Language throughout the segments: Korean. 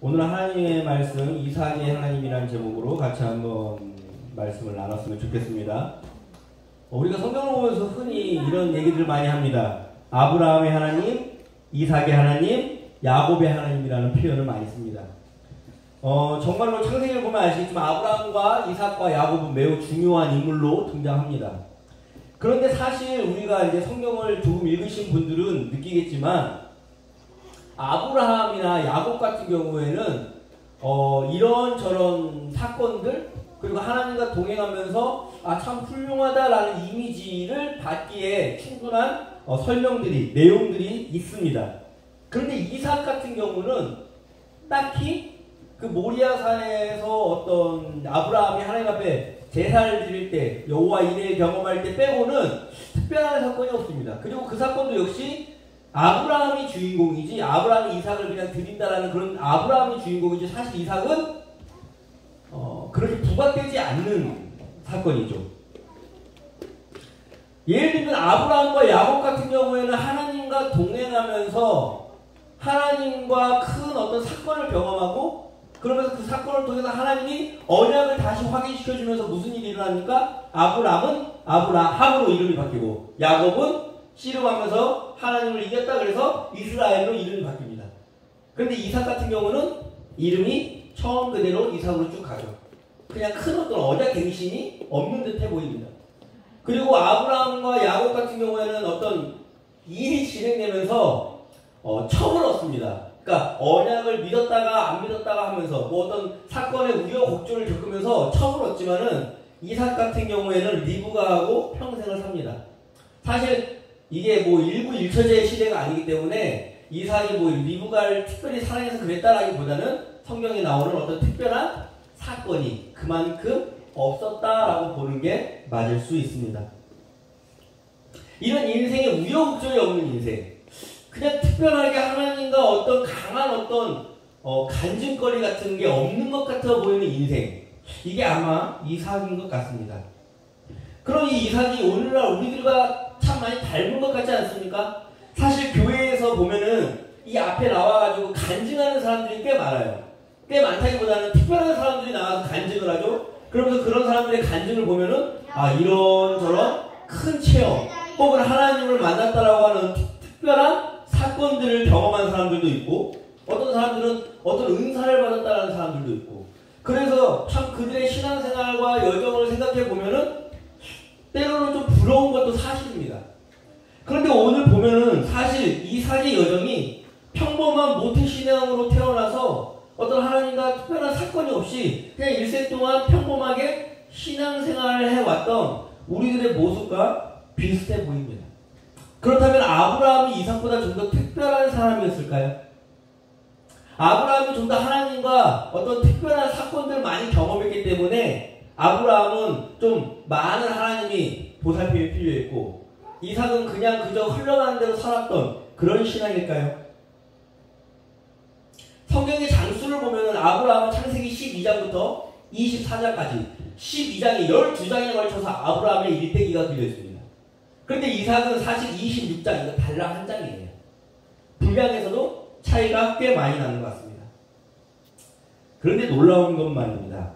오늘 하나님의 말씀 이삭의 하나님이라는 제목으로 같이 한번 말씀을 나눴으면 좋겠습니다. 우리가 성경을 보면서 흔히 이런 얘기들을 많이 합니다. 아브라함의 하나님, 이삭의 하나님, 야곱의 하나님이라는 표현을 많이 씁니다. 정말로 창세기를 보면 아시겠지만 아브라함과 이삭과 야곱은 매우 중요한 인물로 등장합니다. 그런데 사실 우리가 이제 성경을 조금 읽으신 분들은 느끼겠지만 아브라함이나 야곱 같은 경우에는 이런저런 사건들 그리고 하나님과 동행하면서 참 훌륭하다라는 이미지를 받기에 충분한 설명들이 내용들이 있습니다. 그런데 이삭 같은 경우는 딱히 그 모리아산에서 어떤 아브라함이 하나님 앞에 제사를 드릴 때 여호와 이레를 경험할 때 빼고는 특별한 사건이 없습니다. 그리고 그 사건도 역시 아브라함이 주인공이지 아브라함이 이삭을 그냥 드린다라는 그런 아브라함이 주인공이지 사실 이삭은 그렇게 부각되지 않는 사건이죠. 예를 들면 아브라함과 야곱 같은 경우에는 하나님과 동행하면서 하나님과 큰 어떤 사건을 경험하고 그러면서 그 사건을 통해서 하나님이 언약을 다시 확인시켜주면서 무슨 일이 일어납니까? 아브라함은 아브라함으로 이름이 바뀌고 야곱은 씨름하면서 하나님을 이겼다 그래서 이스라엘로 이름이 바뀝니다. 그런데 이삭 같은 경우는 이름이 처음 그대로 이삭으로 쭉 가죠. 그냥 큰 어떤 언약 갱신이 없는 듯해 보입니다. 그리고 아브라함과 야곱 같은 경우에는 어떤 일이 진행되면서 척을 얻습니다. 그러니까 언약을 믿었다가 안 믿었다가 하면서 뭐 어떤 사건의 우여곡절을 겪으면서 척을 얻지만은 이삭 같은 경우에는 리브가하고 평생을 삽니다. 사실 이게 뭐 일부일처제의 시대가 아니기 때문에 이삭이 뭐 리브가를 특별히 사랑해서 그랬다라기보다는 성경에 나오는 어떤 특별한 사건이 그만큼 없었다라고 보는 게 맞을 수 있습니다. 이런 인생에 우여곡절이 없는 인생, 그냥 특별하게 하나님과 어떤 강한 어떤 간증거리 같은 게 없는 것 같아 보이는 인생, 이게 아마 이삭인 것 같습니다. 그럼 이 이삭이 오늘날 우리들과 참 많이 닮은 것 같지 않습니까? 사실 교회에서 보면은 이 앞에 나와가지고 간증하는 사람들이 꽤 많아요. 꽤 많다기보다는 특별한 사람들이 나와서 간증을 하죠. 그러면서 그런 사람들의 간증을 보면은 이런저런 큰 체험 혹은 하나님을 만났다라고 하는 특별한 사건들을 경험한 사람들도 있고 어떤 사람들은 어떤 은사를 받았다라는 사람들도 있고 그래서 참 그들의 신앙생활과 여정을 생각해 보면은 때로는 좀 부러운 것도 사실입니다. 그런데 오늘 보면은 사실 이삭의 여정이 평범한 모태신앙으로 태어나서 어떤 하나님과 특별한 사건이 없이 그냥 일생 동안 평범하게 신앙생활을 해왔던 우리들의 모습과 비슷해 보입니다. 그렇다면 아브라함이 이삭보다 좀 더 특별한 사람이었을까요? 아브라함이 좀 더 하나님과 어떤 특별한 사건들을 많이 경험했기 때문에 아브라함은 좀 많은 하나님이 보살핌이 필요했고 이삭은 그냥 그저 흘러가는 대로 살았던 그런 신앙일까요? 성경의 장수를 보면 아브라함은 창세기 12장부터 24장까지 12장에 12장에 걸쳐서 아브라함의 일대기가 그려있습니다. 그런데 이삭은 사실 26장, 이거 달랑 한 장이에요. 분량에서도 차이가 꽤 많이 나는 것 같습니다. 그런데 놀라운 것만입니다.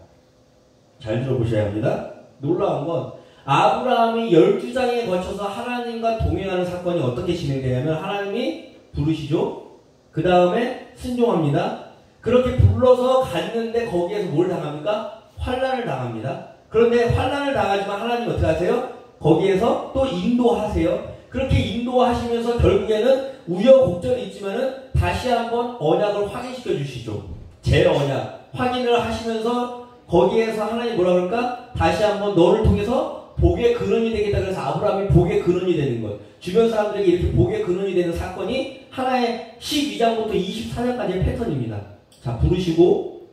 잘 들어보셔야 합니다. 놀라운 건 아브라함이 12장에 걸쳐서 하나님과 동행하는 사건이 어떻게 진행되냐면 하나님이 부르시죠. 그 다음에 순종합니다. 그렇게 불러서 갔는데 거기에서 뭘 당합니까? 환난을 당합니다. 그런데 환난을 당하지만 하나님 어떻게 하세요? 거기에서 또 인도하세요. 그렇게 인도하시면서 결국에는 우여곡절이 있지만은 다시 한번 언약을 확인시켜 주시죠. 재언약 확인을 하시면서 거기에서 하나님 뭐라 그럴까? 다시 한번 너를 통해서 복의 근원이 되겠다. 그래서 아브라함이 복의 근원이 되는 것. 주변 사람들에게 이렇게 복의 근원이 되는 사건이 하나의 12장부터 24장까지의 패턴입니다. 자, 부르시고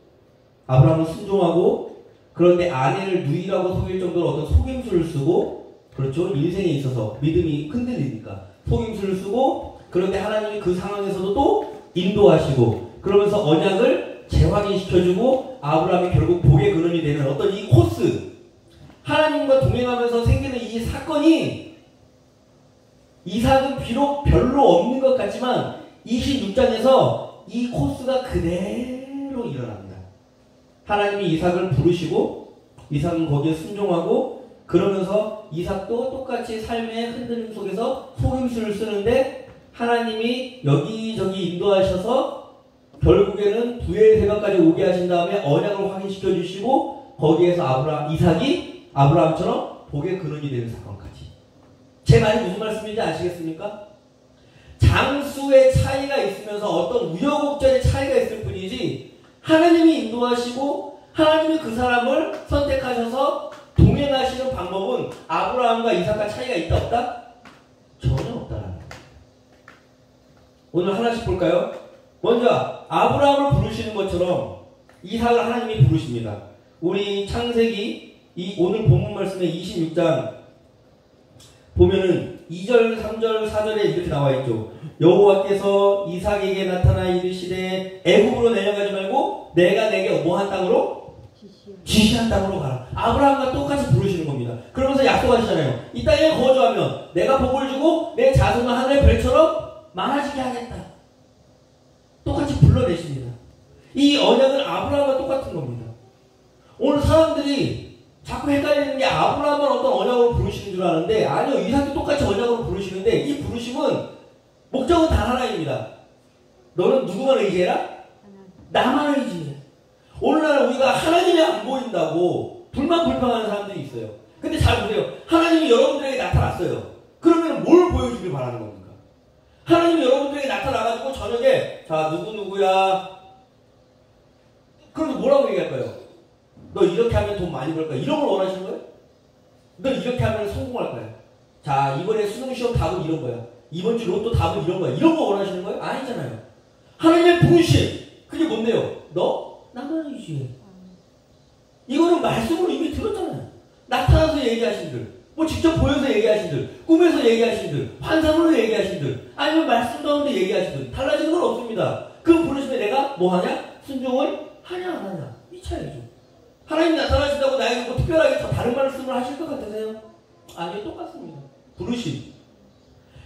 아브라함은 순종하고 그런데 아내를 누이라고 속일 정도로 어떤 속임수를 쓰고 그렇죠. 인생에 있어서 믿음이 흔들리니까 속임수를 쓰고 그런데 하나님이 그 상황에서도 또 인도하시고 그러면서 언약을 재확인시켜주고 아브라함이 결국 복의 근원이 되는 어떤 이 코스 하나님과 동행하면서 생기는 이 사건이 이삭은 비록 별로 없는 것 같지만 26장에서 이 코스가 그대로 성룡이 일어납니다. 하나님이 이삭을 부르시고 이삭은 거기에 순종하고 그러면서 이삭도 똑같이 삶의 흔들림 속에서 속임수를 쓰는데 하나님이 여기저기 인도하셔서 결국에는 부의 새벽까지 오게 하신 다음에 언약을 확인시켜 주시고 거기에서 이삭이 아브라함처럼 복의 근원이 되는 사건까지. 제 말이 무슨 말씀인지 아시겠습니까? 장수의 차이가 있으면서 어떤 우여곡절의 차이가 있을 뿐이지 하나님이 인도하시고 하나님이 그 사람을 선택하셔서 동행하시는 방법은 아브라함과 이삭과 차이가 있다 없다? 전혀 없다라는 거예요. 오늘 하나씩 볼까요? 먼저 아브라함을 부르시는 것처럼 이삭을 하나님이 부르십니다. 우리 창세기 오늘 본문 말씀의 26장 보면은 2절, 3절, 4절에 이렇게 나와 있죠. 여호와께서 이삭에게 나타나 이르시되 애굽으로 내려가지 말고 내가 내게 뭐한 땅으로? 지시한 땅으로 가라. 아브라함과 똑같이 부르시는 겁니다. 그러면서 약속하시잖아요. 이 땅에 거주하면 내가 복을 주고 내 자손은 하늘의 별처럼 많아지게 하겠다. 똑같이 불러내십니다. 이 언약은 아브라함과 똑같은 겁니다. 오늘 사람들이 자꾸 헷갈리는 게 아브라함만 어떤 언약으로 부르시는 줄 아는데 아니요. 이삭도 똑같이 언약으로 부르시는데 이 부르심은 목적은 단 하나입니다. 너는 누구만 의지해라? 나만 의지해. 오늘날 우리가 하나님이 안 보인다고 불만불평하는 사람들이 있어요. 근데 잘 보세요. 하나님이 여러분들에게 나타났어요. 그러면 뭘 보여주길 바라는 겁니까? 하나님이 여러분들에게 나타나가지고 저녁에 자 누구누구야 그럼 뭐라고 얘기할까요? 너 이렇게 하면 돈 많이 벌 거야. 이런 걸 원하시는 거예요? 너 이렇게 하면 성공할 거야. 자, 이번에 수능시험 답은 이런 거야. 이번 주 로또 답은 이런 거야. 이런 거 원하시는 거예요? 아니잖아요. 하나님의 부르심. 그게 뭔데요? 너? 나만 의지해. 이거는 말씀으로 이미 들었잖아요. 나타나서 얘기하신 들, 뭐 직접 보여서 얘기하신 들, 꿈에서 얘기하신 들, 환상으로 얘기하신 들, 아니면 말씀 가운데 얘기하신 들. 달라지는 건 없습니다. 그 부르심에 내가 뭐 하냐? 순종을 하냐 안 하냐. 이 차이죠. 하나님이 나타나신다고 나에게 뭐 특별하게 더 다른 말씀을 하실 것 같으세요? 아니요, 똑같습니다. 부르심.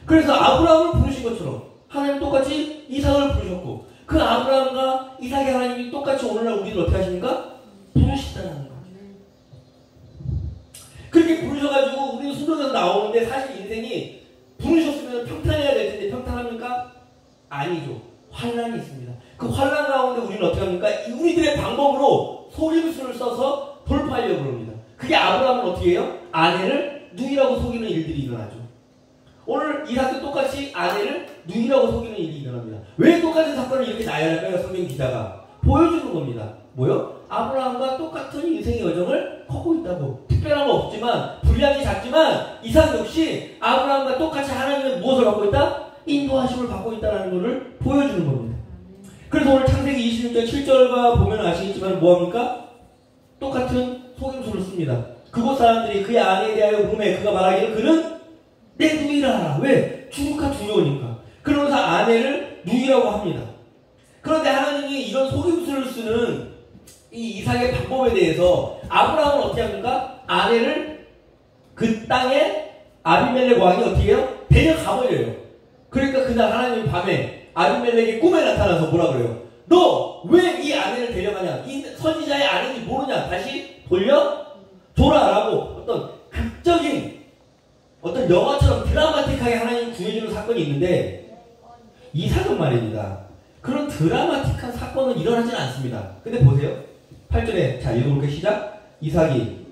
그래서 아브라함을 부르신 것처럼 하나님 똑같이 이삭을 부르셨고 그 아브라함과 이삭의 하나님이 똑같이 오늘날 우리를 어떻게 하십니까? 부르시다는 거예요. 그렇게 부르셔가지고 우리는 순종해서 나오는데 사실 인생이 부르셨으면 평탄해야 될 텐데 평탄합니까? 아니죠. 환란이 있습니다. 그 환란 가운데 우리는 어떻게 합니까? 우리들의 방법으로 속임수를 써서 돌파하려고 합니다. 그게 아브라함은 어떻게 해요? 아내를 누이라고 속이는 일들이 일어나죠. 오늘 이삭도 똑같이 아내를 누이라고 속이는 일이 일어납니다. 왜 똑같은 사건을 이렇게 나열할까요? 성경 기자가 보여주는 겁니다. 뭐요? 아브라함과 똑같은 인생의 여정을 걷고 있다고. 특별한 거 없지만 분량이 작지만 이삭 역시 아브라함과 똑같이 하나님의 무엇을 받고 있다? 인도하심을 받고 있다는 것을 보여주는 겁니다. 그래서 오늘 창세기 26장 7절과 보면 아시겠지만 뭐합니까? 똑같은 속임수를 씁니다. 그곳 사람들이 그의 아내에 대하여 물음에 그가 말하기를 그는 내 누이라 하라. 왜? 죽을까 두려우니까. 그러면서 아내를 누이라고 합니다. 그런데 하나님이 이런 속임수를 쓰는 이 이삭의 방법에 대해서 아브라함은 어떻게 합니까? 아내를 그 땅에 아비멜렉 왕이 어떻게 해요? 데려가버려요. 그러니까 그날 하나님이 밤에 아비멜렉이 꿈에 나타나서 뭐라 그래요? 너 왜 이 아내를 데려가냐? 이 선지자의 아내인지 모르냐? 다시 돌려줘라라고 어떤 극적인 어떤 영화처럼 드라마틱하게 하나님 구해주는 사건이 있는데 이삭은 말입니다. 그런 드라마틱한 사건은 일어나지는 않습니다. 근데 보세요. 8절에 자 읽어볼게요. 시작. 이삭이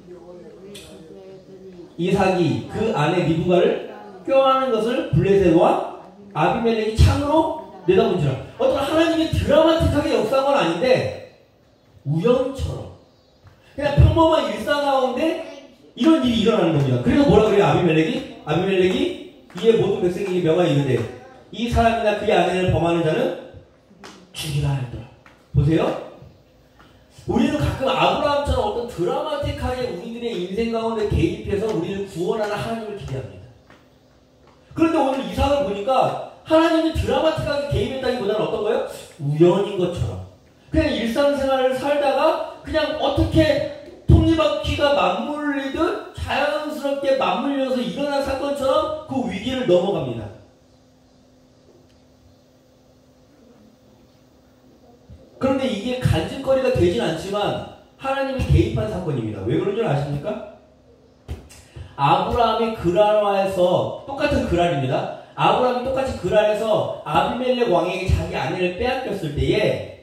그 아내 리브가를 껴안는 것을 블레셋과 아비멜렉이 창으로 내다본지라. 어떤 하나님이 드라마틱하게 역사한 건 아닌데 우연처럼 그냥 평범한 일상 가운데 이런 일이 일어나는 겁니다. 그래서 뭐라 그래요? 아비멜렉이 이에 모든 백성에게 명하여 이르되 이 사람이나 그의 아내를 범하는 자는 죽이라 하였더라. 보세요. 우리는 가끔 아브라함처럼 어떤 드라마틱하게 우리들의 인생 가운데 개입해서 우리를 구원하는 하나님을 기대합니다. 그런데 오늘 이삭을 보니까 하나님이 드라마틱하게 개입했다기보다는 어떤 거예요? 우연인 것처럼. 그냥 일상생활을 살다가 그냥 어떻게 톱니바퀴가 맞물리듯 자연스럽게 맞물려서 일어난 사건처럼 그 위기를 넘어갑니다. 그런데 이게 간증거리가 되진 않지만 하나님이 개입한 사건입니다. 왜 그런 줄 아십니까? 아브라함이 그랄화에서 똑같은 그랄입니다. 아브라함이 똑같이 그랄에서 아비멜렉 왕에게 자기 아내를 빼앗겼을 때에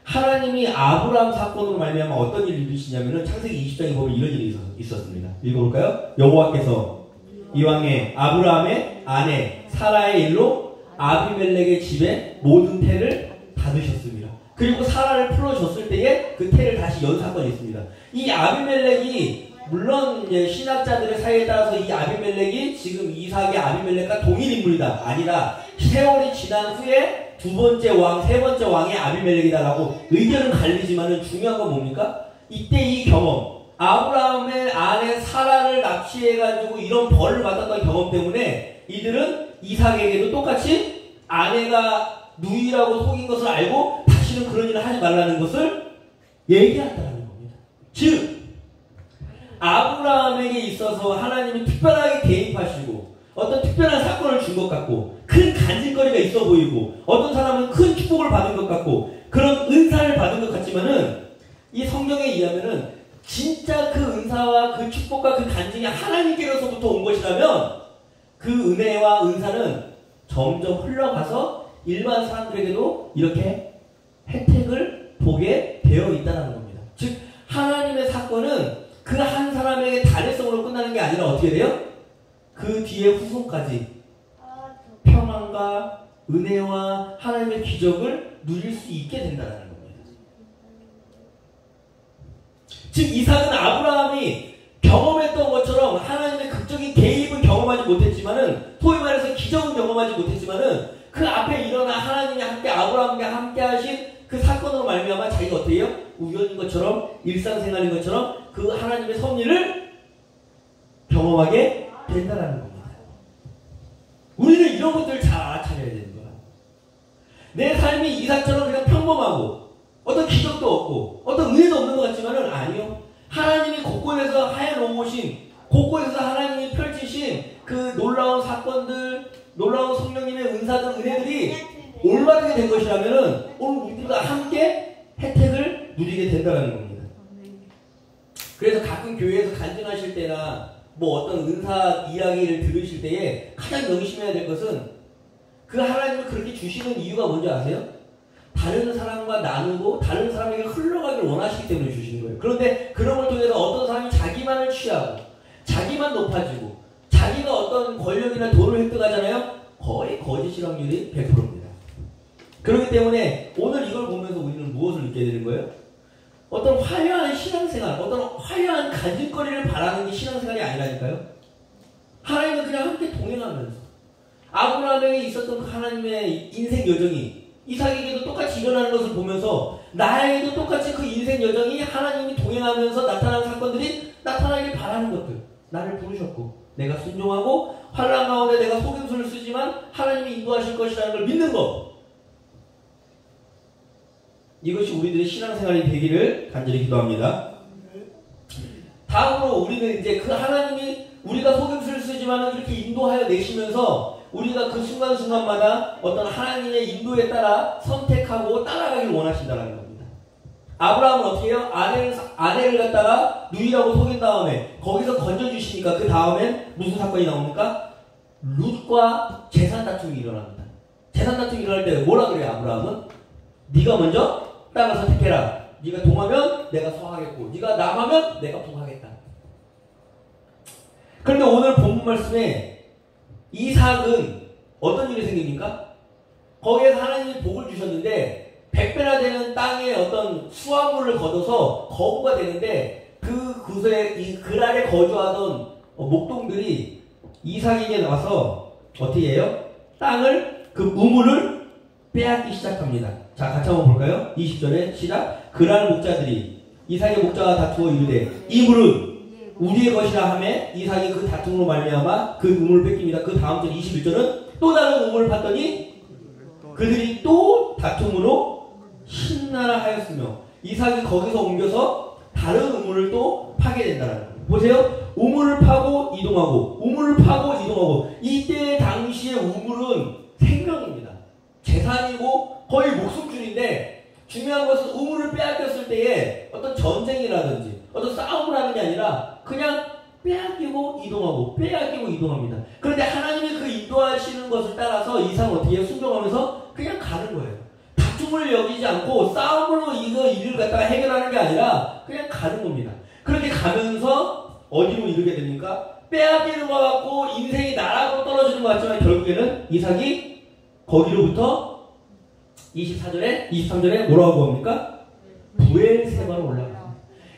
하나님이 아브라함 사건으로 말미암아 어떤 일을 이루시냐면은 창세기 20장에 보면 이런 일이 있었습니다. 읽어볼까요? 여호와께서 이왕에 아브라함의 아내 사라의 일로 아비멜렉의 집에 모든 태를 닫으셨습니다. 그리고 사라를 풀어줬을 때에 그 태를 다시 연 사건이 있습니다. 이 아비멜렉이 물론 이제 신학자들의 사이에 따라서 이 아비멜렉이 지금 이삭의 아비멜렉과 동일 인물이다. 아니라 세월이 지난 후에 두 번째 왕, 세 번째 왕의 아비멜렉이다라고 의견은 갈리지만은 중요한 건 뭡니까? 이때 이 경험, 아브라함의 아내 사라를 납치해가지고 이런 벌을 받았던 경험 때문에 이들은 이삭에게도 똑같이 아내가 누이라고 속인 것을 알고 다시는 그런 일을 하지 말라는 것을 얘기한다는 겁니다. 즉 아브라함에게 있어서 하나님이 특별하게 개입하시고 어떤 특별한 사건을 준 것 같고 큰 간질거리가 있어 보이고 어떤 사람은 큰 축복을 받은 것 같고 그런 은사를 받은 것 같지만은 이 성경에 의하면은 진짜 그 은사와 그 축복과 그 간증이 하나님께로서부터 온 것이라면 그 은혜와 은사는 점점 흘러가서 일반 사람들에게도 이렇게 혜택을 보게 되어 있다는 겁니다. 즉 하나님의 사건은 그 한 사람에게 단회성으로 끝나는 게 아니라 어떻게 돼요? 그 뒤에 후손까지 평안과 은혜와 하나님의 기적을 누릴 수 있게 된다는 겁니다. 즉 이삭은 아브라함이 경험했던 것처럼 하나님의 극적인 개입은 경험하지 못했지만은 소위 말해서 기적은 경험하지 못했지만은 그 앞에 일어나 하나님이 함께 아브라함과 함께 하신 그 사건으로 말미암아 자기가 어떻게 해요? 우연인 것처럼 일상생활인 것처럼 그 하나님의 섭리를 경험하게 된다는 겁니다. 우리는 이런 것들을 잘 알아차려야 되는 거야. 내 삶이 이삭처럼 그냥 평범하고 어떤 기적도 없고 어떤 은혜도 없는 것 같지만은 아니요. 하나님이 곳곳에서 하여놓으신 곳곳에서 하나님이 펼치신 그 놀라운 사건들 놀라운 성령님의 은사들 은혜들이 올바르게 된 것이라면은 오늘 우리들과 함께 혜택을 누리게 된다는 겁니다. 그래서 가끔 교회에서 간증하실 때나 뭐 어떤 은사 이야기를 들으실 때에 가장 명심해야 될 것은 그 하나님을 그렇게 주시는 이유가 뭔지 아세요? 다른 사람과 나누고 다른 사람에게 흘러가길 원하시기 때문에 주시는 거예요. 그런데 그런 걸 통해서 어떤 사람이 자기만을 취하고 자기만 높아지고 자기가 어떤 권력이나 돈을 획득하잖아요. 거의 거짓 실확률이 100%입니다. 그렇기 때문에 오늘 이걸 보면서 우리는 무엇을 느끼게 되는 거예요? 어떤 화려한 신앙생활, 어떤 화려한 간증거리를 바라는 게 신앙생활이 아니라니까요. 하나님은 그냥 함께 동행하면서 아브라함에게 있었던 그 하나님의 인생 여정이 이삭에게도 똑같이 일어나는 것을 보면서 나에게도 똑같이 그 인생 여정이 하나님이 동행하면서 나타나는 사건들이 나타나길 바라는 것들. 나를 부르셨고 내가 순종하고 환난 가운데 내가 속임수를 쓰지만 하나님이 인도하실 것이라는 걸 믿는 것. 이것이 우리들의 신앙생활이 되기를 간절히 기도합니다. 다음으로 우리는 이제 그 하나님이 우리가 속임수를 쓰지만 이렇게 인도하여 내시면서 우리가 그 순간순간마다 어떤 하나님의 인도에 따라 선택하고 따라가길 원하신다는 겁니다. 아브라함은 어떻게 해요? 아내를 갖다가 누이라고 속인 다음에 거기서 건져주시니까 그 다음엔 무슨 사건이 나옵니까? 룻과 재산 다툼이 일어납니다. 재산 다툼이 일어날 때 뭐라 그래요? 아브라함은? 네가 먼저 땅을 선택해라. 네가 동하면 내가 서하겠고 네가 남하면 내가 북하겠다. 그런데 오늘 본문 말씀에 이삭은 어떤 일이 생깁니까? 거기에서 하나님이 복을 주셨는데 100배나 되는 땅에 어떤 수확물을 거둬서 거부가 되는데 그곳에 이 그랄에 거주하던 목동들이 이삭에게 나와서 어떻게 해요? 땅을 그 우물을 빼앗기 시작합니다. 자, 같이 한번 볼까요? 20절에 시작. 그랄 목자들이 이삭의 목자와 다투어 이르되 이 물은 우리의 것이라 하매 이삭이 그 다툼으로 말미암아 그 우물을 뺏깁니다. 그 다음 절 21절은 또 다른 우물을 팠더니 그들이 또 다툼으로 신나라 하였으며 이삭이 거기서 옮겨서 다른 우물을 또 파게 된다는 거예요. 보세요. 우물을 파고 이동하고 우물을 파고 이동하고 이때 당시의 우물은 생명입니다. 재산이고 거의 목숨줄인데 중요한 것은 우물을 빼앗겼을 때에 어떤 전쟁이라든지 어떤 싸움을 하는 게 아니라 그냥 빼앗기고 이동하고 빼앗기고 이동합니다. 그런데 하나님이 그 인도하시는 것을 따라서 이삭은 어떻게 해요? 순종하면서 그냥 가는 거예요. 다툼을 여기지 않고 싸움으로 이거 일을 갖다가 해결하는 게 아니라 그냥 가는 겁니다. 그렇게 가면서 어디로 이르게 됩니까? 빼앗기는 것 같고 인생이 나락으로 떨어지는 것 같지만 결국에는 이삭이 거기로부터 23절에 뭐라고 합니까? 부엘세바로 올라갑니다.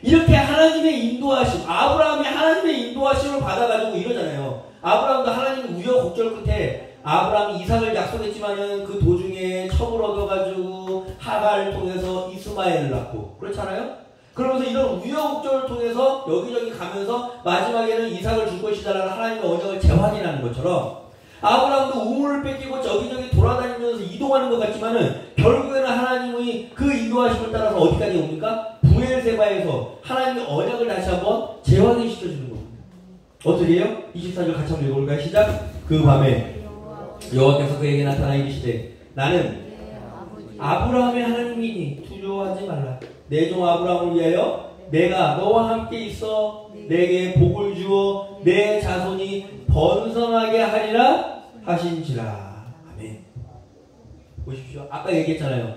이렇게 하나님의 인도하심, 아브라함이 하나님의 인도하심을 받아가지고 이러잖아요. 아브라함도 하나님 우여곡절 끝에 아브라함이 이삭을 약속했지만은 그 도중에 첩을 얻어가지고 하갈을 통해서 이스마엘을 낳고 그렇잖아요. 그러면서 이런 우여곡절을 통해서 여기저기 가면서 마지막에는 이삭을 줄 것이다라는 하나님의 언약을 재확인하는 것처럼 아브라함도 우물을 뺏기고 저기저기 돌아다니면서 이동하는 것 같지만은 결국에는 하나님의 그 인도하심을 따라서 어디까지 옵니까? 부엘세바에서 하나님의 언약을 다시 한번 재확인시켜주는 겁니다. 어떻게 해요? 24절 같이 한번 읽어볼까요? 시작. 그 밤에 여호와께서 그에게 나타나 이르시되 나는 아브라함의 하나님이니 두려워하지 말라. 내 종 아브라함을 위하여 내가 너와 함께 있어 내게 복을 주어 내 자손이 번성하게 하리라 하신지라. 아멘. 보십시오. 아까 얘기했잖아요.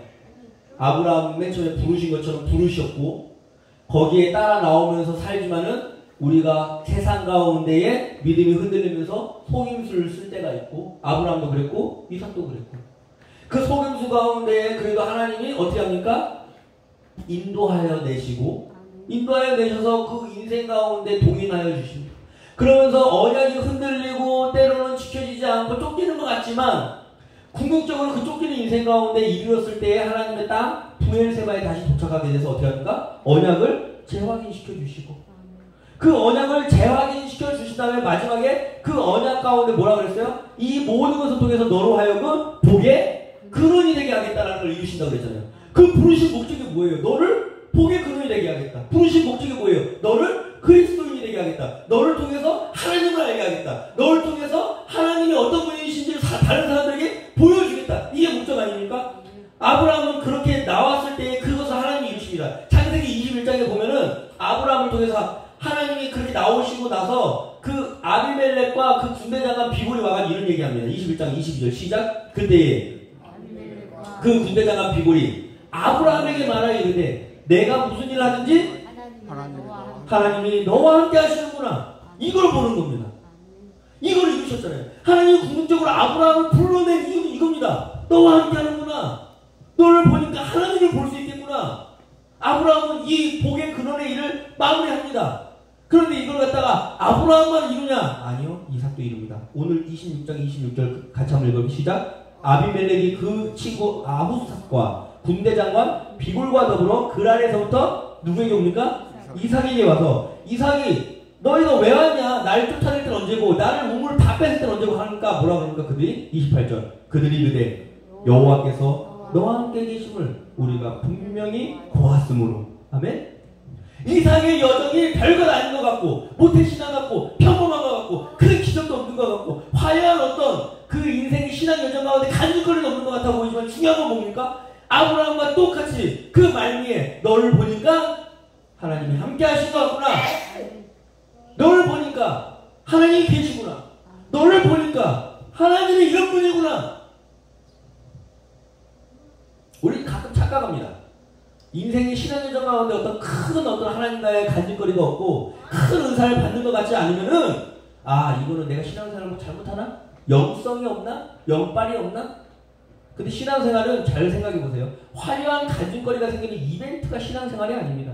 아브라함 맨 처음에 부르신 것처럼 부르셨고 거기에 따라 나오면서 살지만은 우리가 세상 가운데에 믿음이 흔들리면서 속임수를 쓸 때가 있고 아브라함도 그랬고 이삭도 그랬고 그 속임수 가운데에 그래도 하나님이 어떻게 합니까? 인도하여 내시고 인도하여 내셔서 그 인생 가운데 동행하여 주십니다. 그러면서 언약이 흔들리고 때로는 지켜지지 않고 쫓기는 것 같지만 궁극적으로 그 쫓기는 인생 가운데 이르렀을 때에 하나님의 땅 부엘세바에 다시 도착하게 돼서 어떻게 합니까? 언약을 재확인시켜 주시고 그 언약을 재확인시켜 주신 다음에 마지막에 그 언약 가운데 뭐라 그랬어요? 이 모든 것을 통해서 너로 하여금 복의 근원이 되게 하겠다라는 걸 이루신다고 그랬잖아요. 그 부르신 목적이 뭐예요? 너를 복의 근원이 되게 하겠다. 부르신 목적이 뭐예요? 너를 그리스도인이 되게 하겠다. 너를 통해서 하나님을 알게 하겠다. 너를 통해서 하나님이 어떤 분이신지를 다른 사람들에게 보여주겠다. 이게 목적 아닙니까? 아브라함은 그렇게 나왔을 때 그것을 하나님이 이루십니다. 창세기 21장에 보면은 아브라함을 통해서 하나님이 그렇게 나오시고 나서 그 아비멜렉과 그 군대장관 비골이 와가지고 이런 얘기합니다. 21장 22절 시작. 그때에 그 군대장관 비골이 아브라함에게 말하여 이르되 내가 무슨 일을 하든지 하나님이 너와 함께 하시는구나. 이걸 보는 겁니다. 이걸 이루셨잖아요. 하나님이 궁극적으로 아브라함을 불러낸 이유는 이겁니다. 너와 함께 하는구나. 너를 보니까 하나님을 볼 수 있겠구나. 아브라함은 이 복의 근원의 일을 마무리합니다. 그런데 이걸 갖다가 아브라함만 이루냐? 아니요. 이삭도 이룹니다. 오늘 26장 26절 같이 한번 읽어보시죠. 시작. 아비멜렉이 그 친구 아후삭과 군대장관 비골과 더불어 그랄에서부터 누구에게 옵니까? 이삭에게 와서 이삭이 너희가 왜 왔냐? 날 쫓아낼 땐 언제고 나를 우물 다 뺏을 땐 언제고 하니까 뭐라고 합니까? 그들이 28절 그들이 이르되 여호와께서 너와 함께 계심을 우리가 분명히 보았으므로. 아멘. 이삭의 여정이 별것 아닌 것 같고 모태신앙 같고 평범한 것 같고 큰 기적도 없는 것 같고 화려한 어떤 그 인생의 신앙 여정 가운데 간증거리는 없는 것 같아 보이지만 중요한 건 뭡니까? 아브라함과 똑같이 그 말미에 너를 보니까 하나님이 함께 하신 것 같구나. 너를 보니까 하나님이 계시구나. 너를 보니까 하나님이 이런 분이구나. 우리 가끔 착각합니다. 인생의 신앙여정 가운데 어떤 하나님과의 간증거리가 없고 큰 은사를 받는 것 같지 않으면은 이거는 내가 신앙생활을 잘못하나? 영성이 없나? 영빨이 없나? 근데 신앙생활은 잘 생각해보세요. 화려한 간증거리가 생기는 이벤트가 신앙생활이 아닙니다.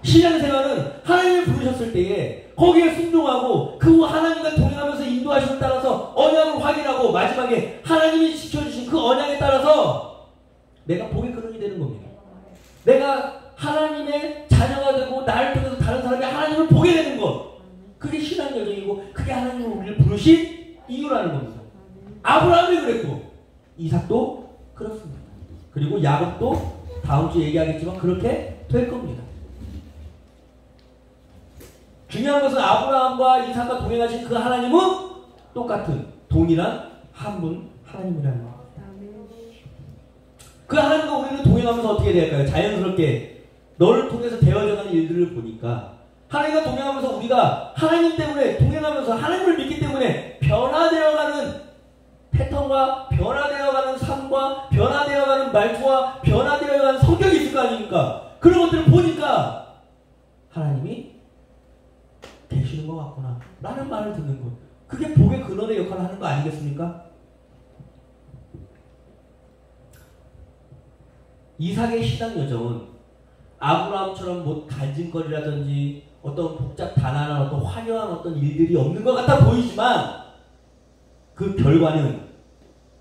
신앙생활은 하나님을 부르셨을 때에 거기에 순종하고 그 하나님과 동행하면서 인도하심을 따라서 언약을 확인하고 마지막에 하나님이 지켜주신 그 언약에 따라서 내가 복의 근원이 되는 겁니다. 내가 하나님의 자녀가 되고 나를 통해서 다른 사람이 하나님을 보게 되는 것. 그게 신앙 여정이고 그게 하나님을 우리를 부르신 이유라는 겁니다. 아브라함이 그랬고 이삭도 그렇습니다. 그리고 야곱도 다음 주에 얘기하겠지만 그렇게 될 겁니다. 중요한 것은 아브라함과 이삭과 동행하신 그 하나님은 똑같은 동일한 한 분 하나님이라는 것. 그 하나님과 우리는 동행하면서 어떻게 될까요? 자연스럽게 너를 통해서 되어져가는 일들을 보니까 하나님과 동행하면서 우리가 하나님 때문에 동행하면서 하나님을 믿기 때문에 변화되어가는 패턴과 변화되어가는 삶과 변화되어가는 말투와 변화되어가는 성격이 있을 거 아닙니까? 그런 것들을 보니까 하나님이 계시는 것 같구나 라는 말을 듣는 것, 그게 복의 근원의 역할을 하는 거 아니겠습니까? 이삭의 신앙 여정은 아브라함처럼 뭐 간증거리라든지 어떤 복잡 단안한 어떤 화려한 어떤 일들이 없는 것 같아 보이지만 그 결과는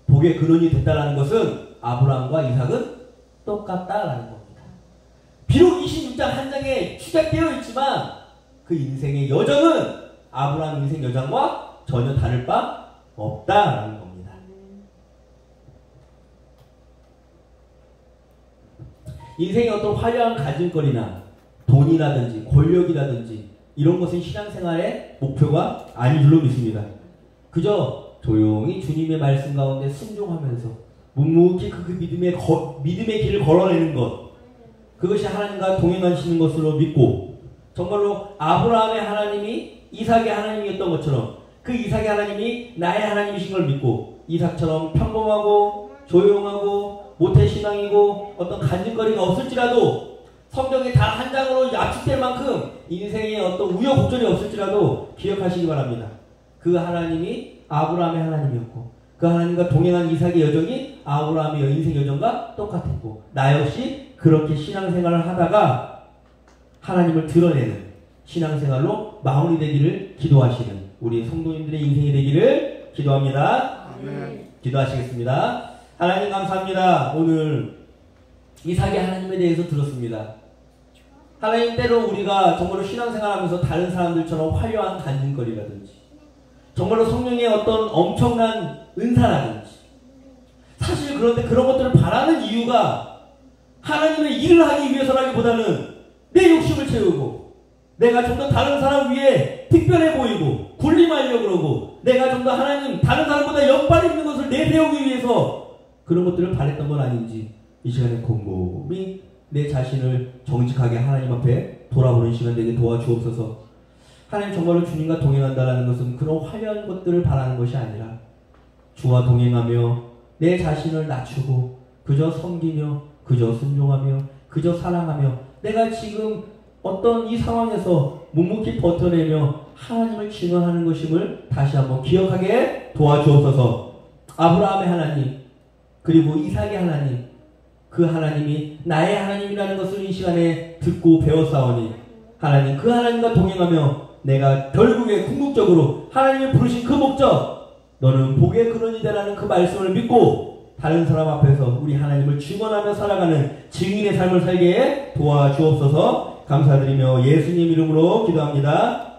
복의 근원이 됐다라는 것은 아브라함과 이삭은 똑같다라는 겁니다. 비록 26장 한 장에 축약되어 있지만 그 인생의 여정은 아브라함 인생 여정과 전혀 다를 바 없다라는 겁니다. 인생의 어떤 화려한 가진거리나 돈이라든지 권력이라든지 이런 것은 신앙생활의 목표가 아닌 줄로 믿습니다. 그저 조용히 주님의 말씀 가운데 순종하면서 묵묵히 그 믿음의 길을 걸어내는 것, 그것이 하나님과 동행하시는 것으로 믿고 정말로 아브라함의 하나님이 이삭의 하나님이었던 것처럼 그 이삭의 하나님이 나의 하나님이신 걸 믿고 이삭처럼 평범하고 조용하고 모태신앙이고 어떤 간증거리가 없을지라도 성경의 단 한 장으로 압축될 만큼 인생에 어떤 우여곡절이 없을지라도 기억하시기 바랍니다. 그 하나님이 아브라함의 하나님이었고 그 하나님과 동행한 이삭의 여정이 아브라함의 인생 여정과 똑같았고 나 역시 그렇게 신앙생활을 하다가 하나님을 드러내는 신앙생활로 마무리되기를 기도하시는 우리 성도님들의 인생이 되기를 기도합니다. 아멘. 기도하시겠습니다. 하나님 감사합니다. 오늘 이삭의 하나님에 대해서 들었습니다. 하나님 때로 우리가 정말로 신앙생활하면서 다른 사람들처럼 화려한 간증거리라든지 정말로 성령의 어떤 엄청난 은사라든지 사실 그런데 그런 것들을 바라는 이유가 하나님의 일을 하기 위해서라기보다는 내 욕심을 채우고 내가 좀 더 다른 사람 위에 특별해 보이고 군림하려고 그러고 내가 좀 더 하나님 다른 사람보다 연발 있는 것을 내세우기 위해서 그런 것들을 바랬던 건 아닌지 이 시간에 곰곰이 내 자신을 정직하게 하나님 앞에 돌아보는 시간 되게 도와주옵소서. 하나님 정말로 주님과 동행한다는 것은 그런 화려한 것들을 바라는 것이 아니라 주와 동행하며 내 자신을 낮추고 그저 섬기며 그저 순종하며 그저 사랑하며 내가 지금 어떤 이 상황에서 묵묵히 버텨내며 하나님을 증언하는 것임을 다시 한번 기억하게 도와주옵소서. 아브라함의 하나님 그리고 이삭의 하나님, 그 하나님이 나의 하나님이라는 것을 이 시간에 듣고 배웠사오니 하나님 그 하나님과 동행하며 내가 결국에 궁극적으로 하나님이 부르신 그 목적 너는 복의 근원이 되라는 그 말씀을 믿고 다른 사람 앞에서 우리 하나님을 증언하며 살아가는 증인의 삶을 살게 도와주옵소서. 감사드리며 예수님 이름으로 기도합니다.